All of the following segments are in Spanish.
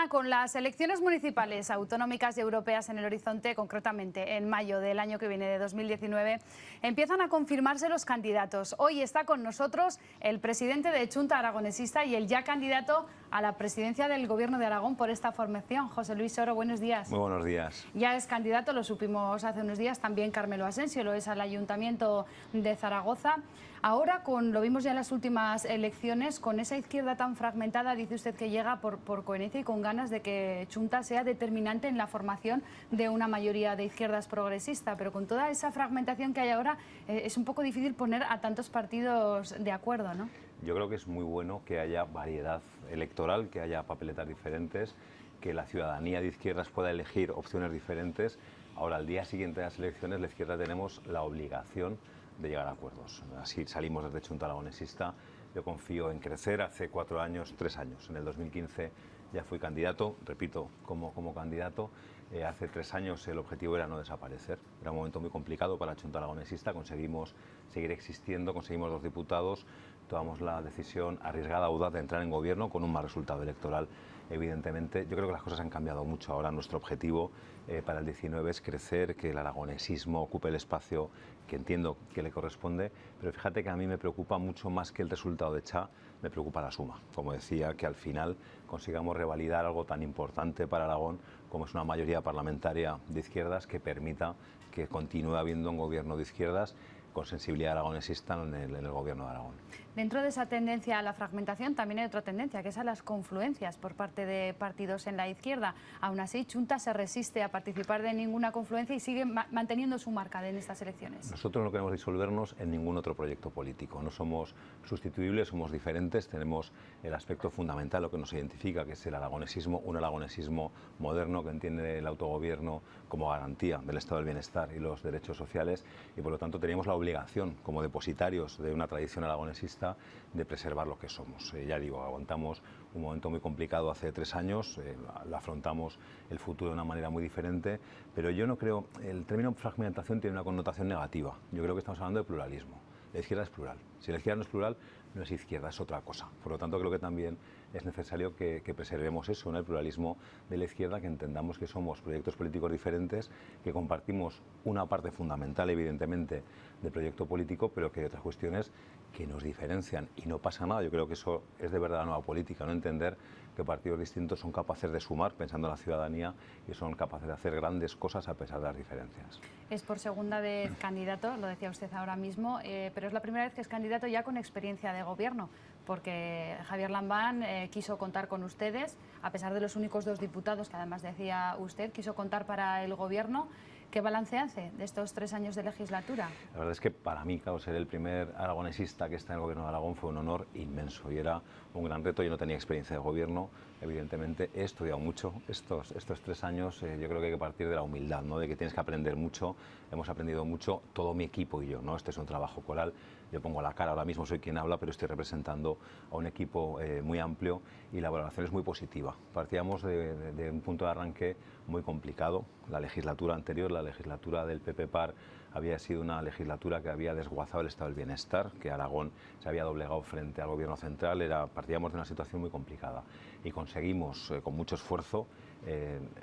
semana, con las elecciones municipales, autonómicas y europeas en el horizonte, concretamente en mayo del año que viene, de 2019, empiezan a confirmarse los candidatos. Hoy está con nosotros el presidente de Chunta Aragonesista y el ya candidato a la presidencia del Gobierno de Aragón por esta formación, José Luis Soro. Buenos días. Muy buenos días. Ya es candidato, lo supimos hace unos días, también Carmelo Asensio lo es al Ayuntamiento de Zaragoza. Ahora, lo vimos ya en las últimas elecciones, con esa izquierda tan fragmentada, dice usted que llega por coherencia y con ganas de que Chunta sea determinante en la formación de una mayoría de izquierdas progresista, pero con toda esa fragmentación que hay ahora es un poco difícil poner a tantos partidos de acuerdo, ¿no? Yo creo que es muy bueno que haya variedad electoral, que haya papeletas diferentes, que la ciudadanía de izquierdas pueda elegir opciones diferentes. Ahora, al día siguiente de las elecciones, la izquierda tenemos la obligación de llegar a acuerdos. Así salimos desde Chunta Aragonesista. Yo confío en crecer. Hace 4 años, 3 años, en el 2015 ya fui candidato, repito, como candidato. Hace 3 años el objetivo era no desaparecer. Era un momento muy complicado para Chunta Aragonesista. Conseguimos seguir existiendo, conseguimos 2 diputados, tomamos la decisión arriesgada, audaz, de entrar en gobierno con un mal resultado electoral. Evidentemente, yo creo que las cosas han cambiado mucho. Ahora nuestro objetivo para el 19 es crecer, que el aragonesismo ocupe el espacio que entiendo que le corresponde, pero fíjate que a mí me preocupa mucho más que el resultado de Cha, me preocupa la suma. Como decía, que al final consigamos revalidar algo tan importante para Aragón como es una mayoría parlamentaria de izquierdas que permita que continúe habiendo un gobierno de izquierdas con sensibilidad aragonesista en el Gobierno de Aragón. Dentro de esa tendencia a la fragmentación también hay otra tendencia, que es a las confluencias por parte de partidos en la izquierda. Aún así, Chunta se resiste a participar de ninguna confluencia y sigue manteniendo su marca en estas elecciones. Nosotros no queremos disolvernos en ningún otro proyecto político. No somos sustituibles, somos diferentes, tenemos el aspecto fundamental, lo que nos identifica, que es el aragonesismo, un aragonesismo moderno que entiende el autogobierno como garantía del estado del bienestar y los derechos sociales, y por lo tanto teníamos la obligación, como depositarios de una tradición aragonesista, de preservar lo que somos. Ya digo, aguantamos un momento muy complicado hace 3 años, lo afrontamos el futuro de una manera muy diferente, pero yo no creo, el término fragmentación tiene una connotación negativa. Yo creo que estamos hablando de pluralismo. La izquierda es plural. Si la izquierda no es plural, no es izquierda, es otra cosa. Por lo tanto, creo que también es necesario que preservemos eso, ¿no? El pluralismo de la izquierda, que entendamos que somos proyectos políticos diferentes, que compartimos una parte fundamental, evidentemente, del proyecto político, pero que hay otras cuestiones que nos diferencian y no pasa nada. Yo creo que eso es de verdad la nueva política, no entender que partidos distintos son capaces de sumar pensando en la ciudadanía y son capaces de hacer grandes cosas a pesar de las diferencias. Es por segunda vez candidato, lo decía usted ahora mismo, pero es la primera vez que es candidato ya con experiencia de gobierno, porque Javier Lambán quiso contar con ustedes, a pesar de los únicos 2 diputados que además decía usted, quiso contar para el gobierno. ¿Qué balance hace de estos 3 años de legislatura? La verdad es que para mí, claro, ser el primer aragonesista que está en el Gobierno de Aragón fue un honor inmenso y era un gran reto. Yo no tenía experiencia de gobierno, evidentemente he estudiado mucho estos 3 años. Yo creo que hay que partir de la humildad, ¿no? De que tienes que aprender mucho. Hemos aprendido mucho, todo mi equipo y yo, ¿no? Este es un trabajo coral. Yo pongo la cara, ahora mismo soy quien habla, pero estoy representando a un equipo muy amplio y la valoración es muy positiva. Partíamos de un punto de arranque muy complicado. La legislatura anterior, la legislatura del PP-PAR, había sido una legislatura que había desguazado el estado del bienestar, que Aragón se había doblegado frente al gobierno central. Partíamos de una situación muy complicada y conseguimos, con mucho esfuerzo,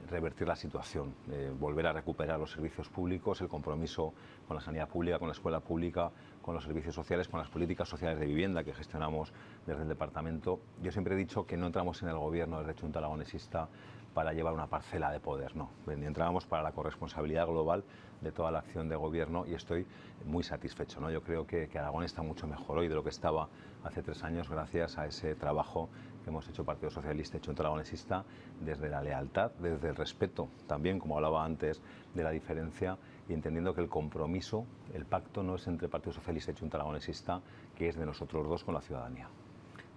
revertir la situación, volver a recuperar los servicios públicos, el compromiso con la sanidad pública, con la escuela pública, con los servicios sociales, con las políticas sociales de vivienda que gestionamos desde el departamento. Yo siempre he dicho que no entramos en el gobierno desde Chunta Aragonesista para llevar una parcela de poder, no. Entrábamos para la corresponsabilidad global de toda la acción de gobierno y estoy muy satisfecho, ¿no? Yo creo que Aragón está mucho mejor hoy de lo que estaba hace 3 años gracias a ese trabajo que hemos hecho Partido Socialista y Chunta Aragonesista, desde la lealtad, desde el respeto, también, como hablaba antes, de la diferencia, y entendiendo que el compromiso, el pacto no es entre Partido Socialista y Chunta Aragonesista, que es de nosotros 2 con la ciudadanía.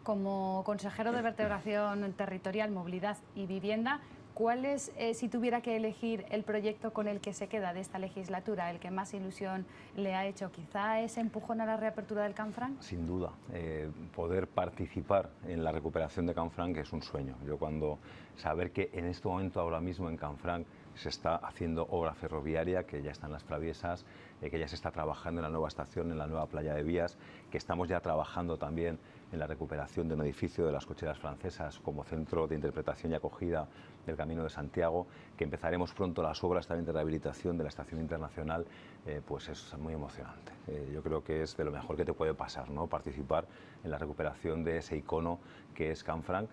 Como consejero de vertebración territorial, movilidad y vivienda, ¿cuál es, si tuviera que elegir el proyecto con el que se queda de esta legislatura, el que más ilusión le ha hecho? ¿Quizá ese empujón a la reapertura del Canfranc? Sin duda, poder participar en la recuperación de Canfranc es un sueño. Yo saber que en este momento, ahora mismo en Canfranc, se está haciendo obra ferroviaria, que ya están las traviesas, que ya se está trabajando en la nueva estación, en la nueva playa de Vías, que estamos ya trabajando también en la recuperación de un edificio de las cocheras francesas como centro de interpretación y acogida del Camino de Santiago, que empezaremos pronto las obras también de rehabilitación de la Estación Internacional, pues es muy emocionante. Yo creo que es de lo mejor que te puede pasar, ¿no? Participar en la recuperación de ese icono que es Canfranc,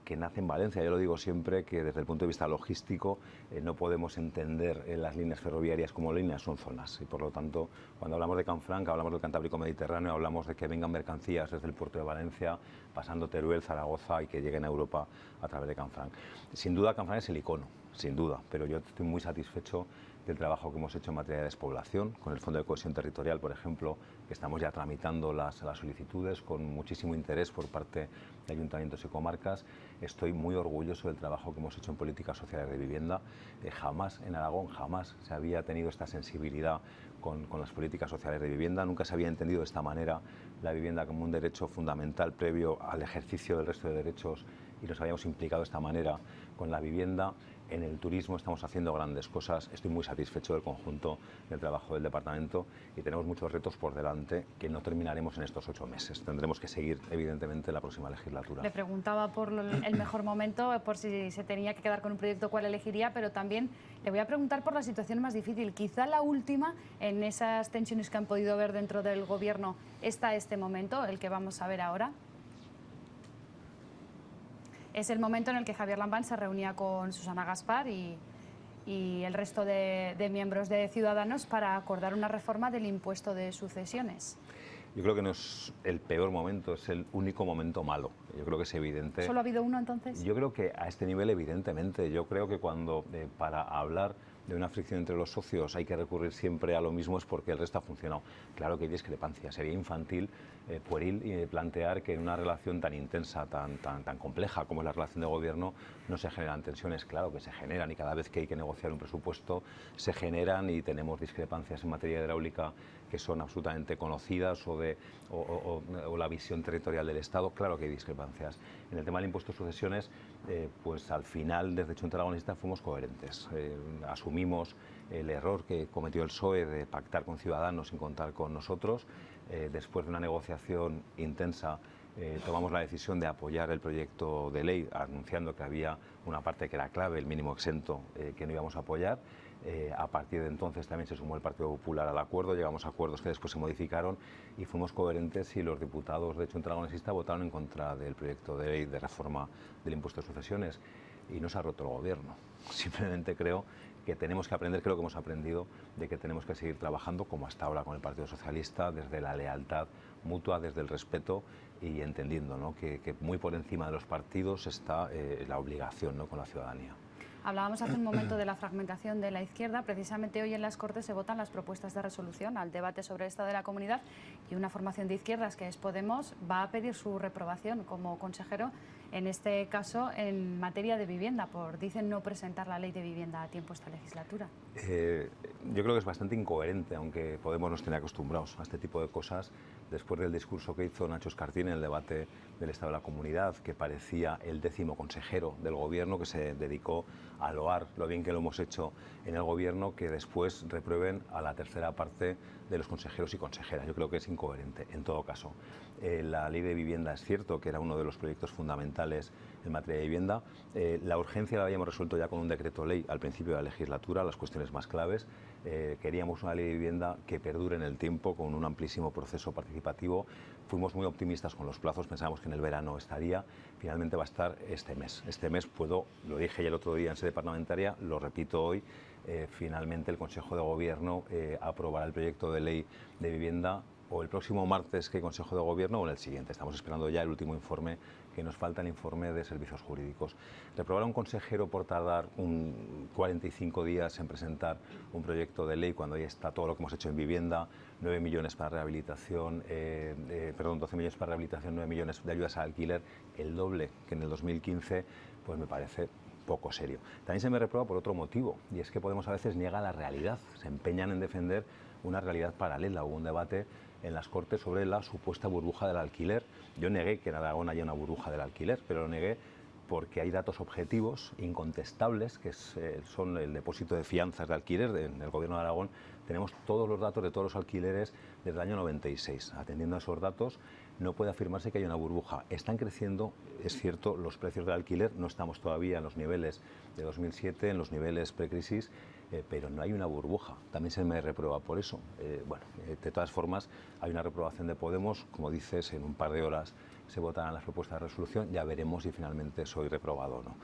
que nace en Valencia. Yo lo digo siempre que desde el punto de vista logístico no podemos entender las líneas ferroviarias como líneas, son zonas, y por lo tanto cuando hablamos de Canfranc hablamos del Cantábrico Mediterráneo, hablamos de que vengan mercancías desde el puerto de Valencia, pasando Teruel, Zaragoza y que lleguen a Europa a través de Canfranc. Sin duda Canfranc es el icono, sin duda, pero yo estoy muy satisfecho del trabajo que hemos hecho en materia de despoblación, con el Fondo de Cohesión Territorial, por ejemplo, que estamos ya tramitando las solicitudes con muchísimo interés por parte de ayuntamientos y comarcas. Estoy muy orgulloso del trabajo que hemos hecho en políticas sociales de vivienda. Jamás en Aragón, jamás se había tenido esta sensibilidad con las políticas sociales de vivienda, nunca se había entendido de esta manera la vivienda como un derecho fundamental previo al ejercicio del resto de derechos y nos habíamos implicado de esta manera con la vivienda. En el turismo estamos haciendo grandes cosas, estoy muy satisfecho del conjunto del trabajo del departamento y tenemos muchos retos por delante que no terminaremos en estos 8 meses. Tendremos que seguir, evidentemente, la próxima legislatura. Le preguntaba por el mejor momento, por si se tenía que quedar con un proyecto, cuál elegiría, pero también le voy a preguntar por la situación más difícil. Quizá la última, en esas tensiones que han podido ver dentro del Gobierno, está este momento, el que vamos a ver ahora. Es el momento en el que Javier Lambán se reunía con Susana Gaspar y el resto de miembros de Ciudadanos para acordar una reforma del impuesto de sucesiones. Yo creo que no es el peor momento, es el único momento malo. Yo creo que es evidente. ¿Solo ha habido uno entonces? Yo creo que a este nivel, evidentemente. Yo creo que cuando para hablar de una fricción entre los socios hay que recurrir siempre a lo mismo es porque el resto ha funcionado. Claro que hay discrepancias. Sería infantil, pueril plantear que en una relación tan intensa, tan compleja como es la relación de gobierno, no se generan tensiones. Claro que se generan y cada vez que hay que negociar un presupuesto se generan y tenemos discrepancias en materia hidráulica que son absolutamente conocidas o la visión territorial del Estado. Claro que hay discrepancias. En el tema del impuesto de sucesiones, pues al final desde Junta Aragonista fuimos coherentes. Asumimos el error que cometió el PSOE de pactar con Ciudadanos sin contar con nosotros. Después de una negociación intensa tomamos la decisión de apoyar el proyecto de ley, anunciando que había una parte que era clave, el mínimo exento, que no íbamos a apoyar. A partir de entonces también se sumó el Partido Popular al acuerdo, llegamos a acuerdos que después se modificaron y fuimos coherentes y los diputados de Junta Aragonista votaron en contra del proyecto de ley de reforma del impuesto de sucesiones y no se ha roto el gobierno. Simplemente creo que tenemos que aprender, creo que hemos aprendido, de que tenemos que seguir trabajando como hasta ahora con el Partido Socialista, desde la lealtad mutua, desde el respeto y entendiendo, ¿no?, que muy por encima de los partidos está la obligación, ¿no?, con la ciudadanía. Hablábamos hace un momento de la fragmentación de la izquierda. Precisamente hoy en las Cortes se votan las propuestas de resolución al debate sobre el estado de la comunidad y una formación de izquierdas, que es Podemos, va a pedir su reprobación como consejero, en este caso en materia de vivienda, por, dicen, no presentar la ley de vivienda a tiempo esta legislatura. Yo creo que es bastante incoherente, aunque Podemos nos tiene acostumbrados a este tipo de cosas, después del discurso que hizo Nacho Escartín en el debate del estado de la comunidad, que parecía el 10º consejero del gobierno, que se dedicó a loar lo bien que lo hemos hecho en el gobierno, que después reprueben a la tercera parte de los consejeros y consejeras. Yo creo que es incoherente, en todo caso. La ley de vivienda es cierto que era uno de los proyectos fundamentales en materia de vivienda. La urgencia la habíamos resuelto ya con un decreto ley al principio de la legislatura, las cuestiones más claves. Queríamos una ley de vivienda que perdure en el tiempo, con un amplísimo proceso participativo. Fuimos muy optimistas con los plazos, pensábamos que en el verano estaría. Finalmente va a estar este mes. Este mes lo dije ya el otro día en sede parlamentaria, lo repito hoy, finalmente el Consejo de Gobierno aprobará el proyecto de ley de vivienda o el próximo martes que hay Consejo de Gobierno o en el siguiente. Estamos esperando ya el último informe, que nos falta el informe de servicios jurídicos. Reprobar a un consejero por tardar 45 días en presentar un proyecto de ley cuando ya está todo lo que hemos hecho en vivienda, 9 millones para rehabilitación, 12 millones para rehabilitación, 9 millones de ayudas al alquiler, el doble que en el 2015, pues me parece poco serio. También se me reprueba por otro motivo, y es que Podemos a veces niega la realidad, se empeñan en defender una realidad paralela. Hubo un debate en las Cortes sobre la supuesta burbuja del alquiler. Yo negué que en Aragón haya una burbuja del alquiler, pero lo negué porque hay datos objetivos, incontestables, que son el depósito de fianzas de alquiler en el Gobierno de Aragón. Tenemos todos los datos de todos los alquileres desde el año 96. Atendiendo a esos datos, no puede afirmarse que haya una burbuja. Están creciendo, es cierto, los precios del alquiler, no estamos todavía en los niveles de 2007, en los niveles precrisis, pero no hay una burbuja. También se me reprueba por eso. De todas formas, hay una reprobación de Podemos, como dices, en un par de horas se votarán las propuestas de resolución, ya veremos si finalmente soy reprobado o no.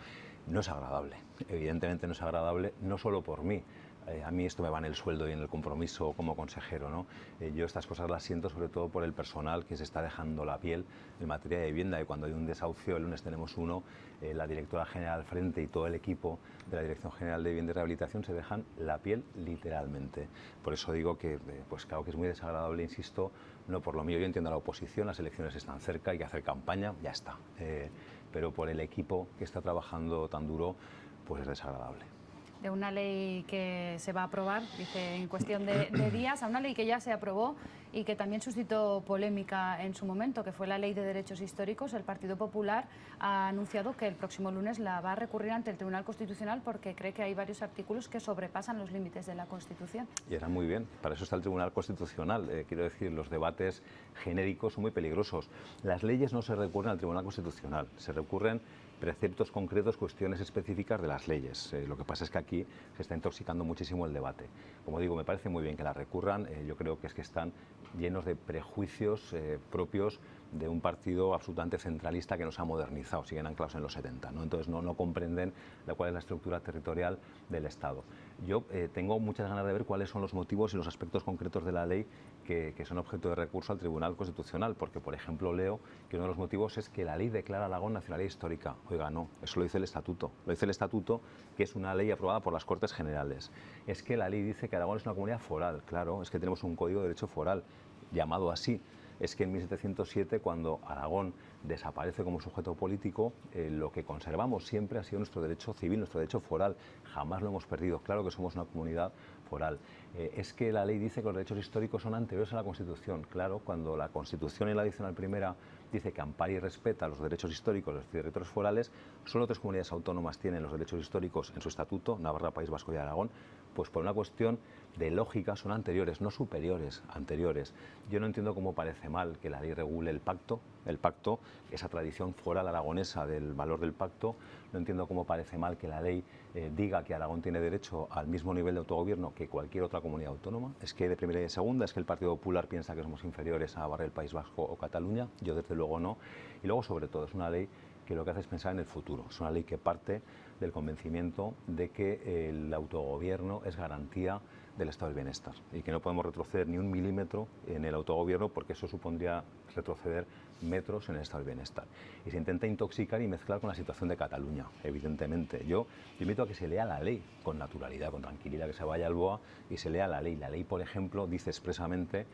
No es agradable, evidentemente no es agradable, no solo por mí. A mí esto me va en el sueldo y en el compromiso como consejero, ¿no? Yo estas cosas las siento sobre todo por el personal que se está dejando la piel en materia de vivienda, y cuando hay un desahucio, el lunes tenemos uno, la directora general al frente y todo el equipo de la Dirección General de Vivienda y Rehabilitación se dejan la piel literalmente. Por eso digo que, pues claro que es muy desagradable, insisto, no por lo mío, yo entiendo a la oposición, las elecciones están cerca, hay que hacer campaña, ya está. Pero por el equipo que está trabajando tan duro, pues es desagradable. De una ley que se va a aprobar, dice, en cuestión de días, a una ley que ya se aprobó y que también suscitó polémica en su momento, que fue la Ley de Derechos Históricos. El Partido Popular ha anunciado que el próximo lunes la va a recurrir ante el Tribunal Constitucional porque cree que hay varios artículos que sobrepasan los límites de la Constitución. Y era muy bien, para eso está el Tribunal Constitucional. Quiero decir, los debates genéricos son muy peligrosos. Las leyes no se recurren al Tribunal Constitucional, se recurren preceptos concretos, cuestiones específicas de las leyes. Lo que pasa es que aquí se está intoxicando muchísimo el debate. Como digo, me parece muy bien que la recurran. Yo creo que es que están llenos de prejuicios propios de un partido absolutamente centralista que nos ha modernizado, siguen anclados en los 70, ¿no? Entonces no comprenden cuál es la estructura territorial del Estado. Yo tengo muchas ganas de ver cuáles son los motivos y los aspectos concretos de la ley que son objeto de recurso al Tribunal Constitucional, porque, por ejemplo, leo que uno de los motivos es que la ley declara a Aragón nacionalidad histórica. Oiga, no, eso lo dice el Estatuto. Lo dice el Estatuto, que es una ley aprobada por las Cortes Generales. Es que la ley dice que Aragón es una comunidad foral. Claro, es que tenemos un Código de Derecho Foral llamado así. Es que en 1707, cuando Aragón desaparece como sujeto político, lo que conservamos siempre ha sido nuestro derecho civil, nuestro derecho foral. Jamás lo hemos perdido. Claro que somos una comunidad foral. Es que la ley dice que los derechos históricos son anteriores a la Constitución. Claro, cuando la Constitución en la adicional primera dice que ampara y respeta los derechos históricos de los territorios forales, solo 3 comunidades autónomas tienen los derechos históricos en su estatuto, Navarra, País Vasco y Aragón. Pues por una cuestión de lógica son anteriores, no superiores, anteriores. Yo no entiendo cómo parece mal que la ley regule el pacto, esa tradición foral aragonesa del valor del pacto. No entiendo cómo parece mal que la ley diga que Aragón tiene derecho al mismo nivel de autogobierno que cualquier otra comunidad autónoma. Es que de primera y de segunda, es que el Partido Popular piensa que somos inferiores a Navarra, el País Vasco o Cataluña. Yo desde luego no. Y luego, sobre todo, es una ley que lo que hace es pensar en el futuro. Es una ley que parte del convencimiento de que el autogobierno es garantía del estado del bienestar y que no podemos retroceder ni un milímetro en el autogobierno porque eso supondría retroceder metros en el estado del bienestar. Y se intenta intoxicar y mezclar con la situación de Cataluña, evidentemente. Yo invito a que se lea la ley con naturalidad, con tranquilidad, que se vaya al BOA y se lea la ley. La ley, por ejemplo, dice expresamente,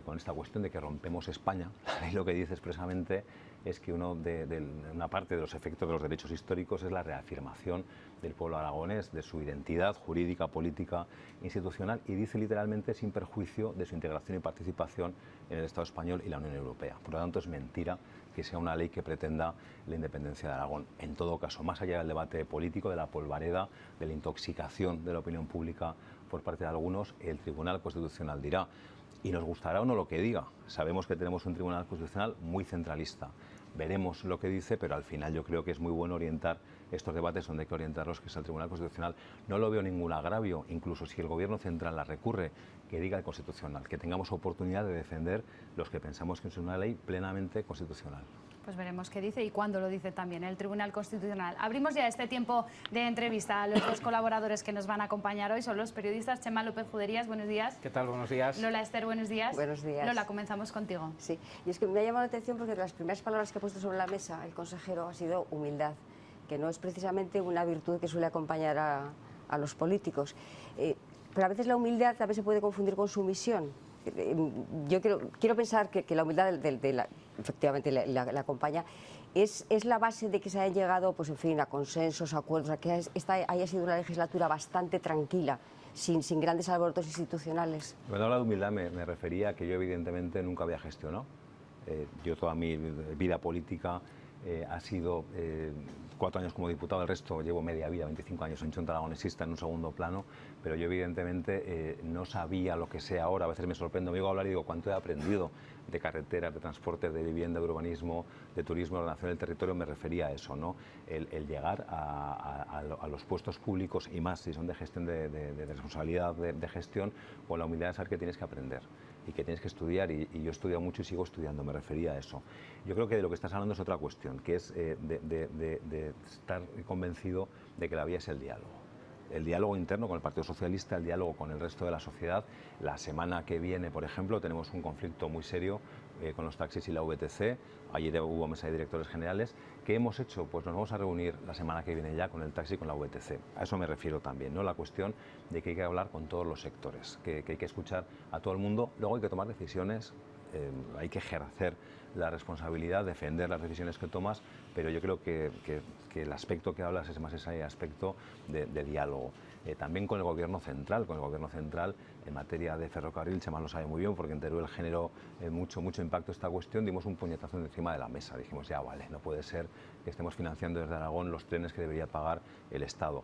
con esta cuestión de que rompemos España, la ley lo que dice expresamente es que una parte de los efectos de los derechos históricos es la reafirmación del pueblo aragonés, de su identidad jurídica, política, institucional, y dice literalmente sin perjuicio de su integración y participación en el Estado español y la Unión Europea. Por lo tanto, es mentira que sea una ley que pretenda la independencia de Aragón. En todo caso, más allá del debate político, de la polvareda, de la intoxicación de la opinión pública por parte de algunos, el Tribunal Constitucional dirá. Y nos gustará o no lo que diga. Sabemos que tenemos un Tribunal Constitucional muy centralista. Veremos lo que dice, pero al final yo creo que es muy bueno orientar estos debates donde hay que orientarlos, que es el Tribunal Constitucional. No lo veo ningún agravio, incluso si el Gobierno central la recurre, que diga el Constitucional, que tengamos oportunidad de defender los que pensamos que es una ley plenamente constitucional. Pues veremos qué dice y cuándo lo dice también el Tribunal Constitucional. Abrimos ya este tiempo de entrevista a los 2 colaboradores que nos van a acompañar hoy. Son los periodistas Chema López Juderías, buenos días. ¿Qué tal? Buenos días. Lola Ester, buenos días. Buenos días. Lola, comenzamos contigo. Sí, y es que me ha llamado la atención porque las primeras palabras que ha puesto sobre la mesa el consejero ha sido humildad, que no es precisamente una virtud que suele acompañar a los políticos. Pero a veces la humildad también se puede confundir con sumisión. Yo quiero pensar que la humildad efectivamente la acompaña, es la base de que se haya llegado, pues en fin, a consensos, a acuerdos, a que esta haya sido una legislatura bastante tranquila, sin grandes alborotos institucionales. Cuando hablo de humildad me refería a que yo evidentemente nunca había gestionado. Yo toda mi vida política ha sido 4 años como diputado, el resto llevo media vida, 25 años en Junta Aragonesista en un segundo plano, pero yo evidentemente no sabía lo que sé ahora. A veces me sorprendo, me oigo hablar y digo, ¿cuánto he aprendido? de carreteras, de transporte, de vivienda, de urbanismo, de turismo, de ordenación del territorio, me refería a eso, ¿no? El llegar a los puestos públicos y más si son de gestión de responsabilidad de gestión, con la humildad de saber que tienes que aprender y que tienes que estudiar, y yo he estudiado mucho y sigo estudiando, me refería a eso. Yo creo que de lo que estás hablando es otra cuestión, que es de estar convencido de que la vía es el diálogo. El diálogo interno con el Partido Socialista, el diálogo con el resto de la sociedad. La semana que viene, por ejemplo, tenemos un conflicto muy serio con los taxis y la VTC. Ayer hubo mesa de directores generales. ¿Qué hemos hecho? Pues nos vamos a reunir la semana que viene ya con el taxi y con la VTC. A eso me refiero también, ¿no? La cuestión de que hay que hablar con todos los sectores, que hay que escuchar a todo el mundo. Luego hay que tomar decisiones, hay que ejercer la responsabilidad, defender las decisiones que tomas, pero yo creo que el aspecto que hablas es más ese aspecto de diálogo. También con el Gobierno central, en materia de ferrocarril, Chema lo sabe muy bien, porque en Teruel generó mucho impacto esta cuestión. Dimos un puñetazo encima de la mesa, dijimos, ya vale, no puede ser que estemos financiando desde Aragón los trenes que debería pagar el Estado.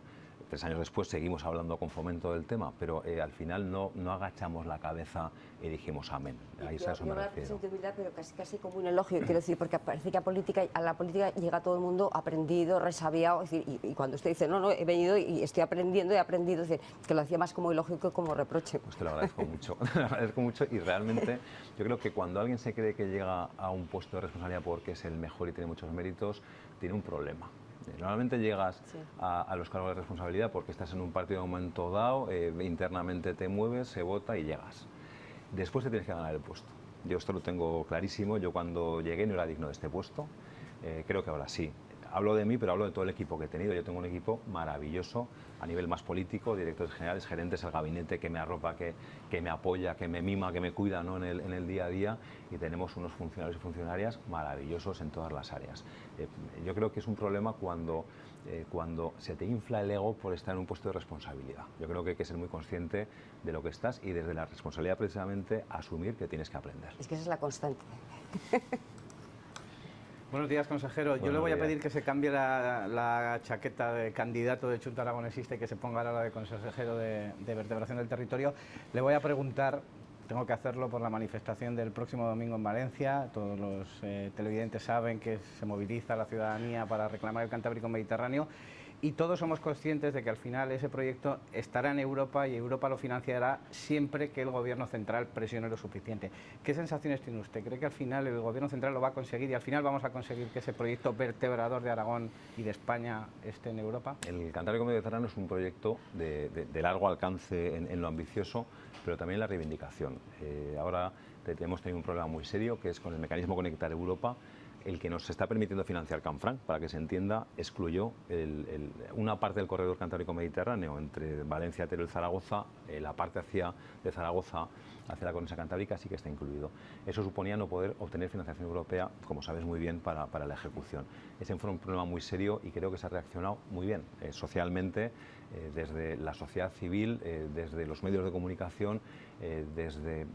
3 años después seguimos hablando con Fomento del tema, pero al final no agachamos la cabeza y dijimos amén. Ahí a eso me refiero. Humildad, pero casi como un elogio, quiero decir, porque parece que a la política llega todo el mundo aprendido, resabiado, es decir, y cuando usted dice, no, he venido y estoy aprendiendo, es decir, que lo hacía más como elogio que como reproche. Pues te lo agradezco mucho, te lo agradezco mucho, y realmente yo creo que cuando alguien se cree que llega a un puesto de responsabilidad porque es el mejor y tiene muchos méritos, tiene un problema. Normalmente llegas a los cargos de responsabilidad porque estás en un partido en un momento dado, internamente te mueves, se vota y llegas. Después te tienes que ganar el puesto. Yo esto lo tengo clarísimo. Yo cuando llegué no era digno de este puesto. Creo que ahora sí. Hablo de mí, pero hablo de todo el equipo que he tenido. Yo tengo un equipo maravilloso a nivel más político, directores generales, gerentes, el gabinete que me arropa, que me apoya, que me mima, que me cuida, ¿no? en el día a día, y tenemos unos funcionarios y funcionarias maravillosos en todas las áreas. Yo creo que es un problema cuando se te infla el ego por estar en un puesto de responsabilidad. Yo creo que hay que ser muy consciente de lo que estás y desde la responsabilidad precisamente asumir que tienes que aprender. Es que esa es la constante. Buenos días, consejero. Yo le voy a pedir que se cambie la chaqueta de candidato de Chunta Aragonesista y que se ponga ahora la de consejero de vertebración del territorio. Le voy a preguntar, tengo que hacerlo por la manifestación del próximo domingo en Valencia. Todos los televidentes saben que se moviliza la ciudadanía para reclamar el Cantábrico Mediterráneo. Y todos somos conscientes de que al final ese proyecto estará en Europa y Europa lo financiará siempre que el Gobierno central presione lo suficiente. ¿Qué sensaciones tiene usted? ¿Cree que al final el Gobierno central lo va a conseguir y al final vamos a conseguir que ese proyecto vertebrador de Aragón y de España esté en Europa? El Cantábrico Mediterráneo es un proyecto de largo alcance en lo ambicioso, pero también en la reivindicación. Ahora hemos tenido un problema muy serio, que es con el mecanismo Conectar Europa. El que nos está permitiendo financiar Canfranc, para que se entienda, excluyó una parte del corredor Cantábrico Mediterráneo entre Valencia, Teruel y Zaragoza. La parte de Zaragoza hacia la cornisa cantábrica sí que está incluido. Eso suponía no poder obtener financiación europea, como sabes muy bien, para la ejecución. Ese fue un problema muy serio y creo que se ha reaccionado muy bien, socialmente, desde la sociedad civil, desde los medios de comunicación, desde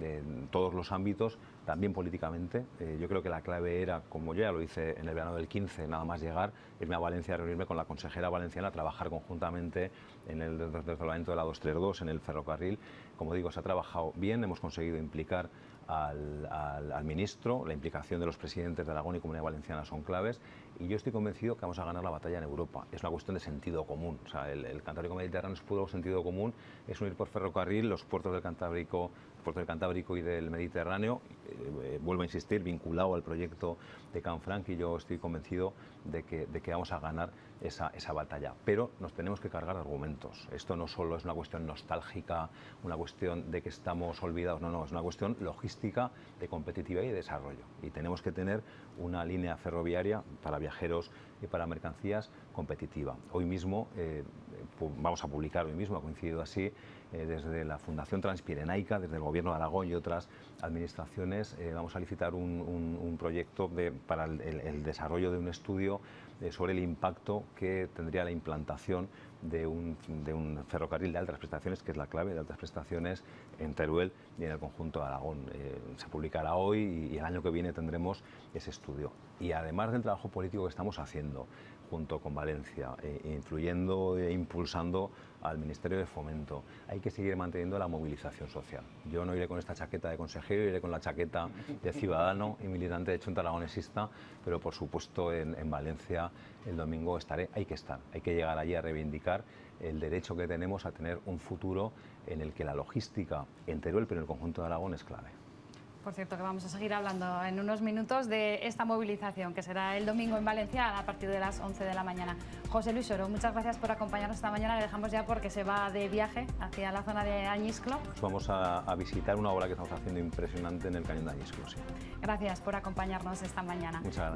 todos los ámbitos, también políticamente. Yo creo que la clave era, como yo ya lo hice en el verano del 15, nada más llegar, irme a Valencia a reunirme con la consejera valenciana, a trabajar conjuntamente en el desdoblamiento de la 232, en el ferrocarril. Como digo, se ha trabajado bien, hemos conseguido implicar al ministro, la implicación de los presidentes de Aragón y Comunidad Valenciana son claves, y yo estoy convencido que vamos a ganar la batalla en Europa. Es una cuestión de sentido común. O sea, el Cantábrico Mediterráneo es puro sentido común, es unir por ferrocarril los puertos del Cantábrico y del Mediterráneo. Vuelvo a insistir, vinculado al proyecto de Canfranc, y yo estoy convencido de que vamos a ganar esa batalla. Pero nos tenemos que cargar de argumentos. Esto no solo es una cuestión nostálgica, una cuestión de que estamos olvidados, no, es una cuestión logística, de competitividad y de desarrollo. Y tenemos que tener una línea ferroviaria para viajeros y para mercancías competitiva. Hoy mismo, vamos a publicar hoy mismo, ha coincidido así, desde la Fundación Transpirenaica, desde el Gobierno de Aragón y otras administraciones, vamos a licitar un proyecto para el desarrollo de un estudio sobre el impacto que tendría la implantación de un ferrocarril de altas prestaciones, que es la clave, de altas prestaciones en Teruel y en el conjunto de Aragón. Se publicará hoy y el año que viene tendremos ese estudio. Y además del trabajo político que estamos haciendo, junto con Valencia, influyendo e impulsando al Ministerio de Fomento. Hay que seguir manteniendo la movilización social. Yo no iré con esta chaqueta de consejero, iré con la chaqueta de ciudadano y militante de Chunta Aragonesista, pero por supuesto en Valencia el domingo estaré. Hay que estar, hay que llegar allí a reivindicar el derecho que tenemos a tener un futuro en el que la logística en Teruel, pero en el conjunto de Aragón, es clave. Por cierto, que vamos a seguir hablando en unos minutos de esta movilización que será el domingo en Valencia a partir de las 11 de la mañana. José Luis Oro, muchas gracias por acompañarnos esta mañana. Le dejamos ya porque se va de viaje hacia la zona de Añisclo. Vamos a visitar una obra que estamos haciendo impresionante en el Cañón de Añisclo. Sí. Gracias por acompañarnos esta mañana. Muchas gracias.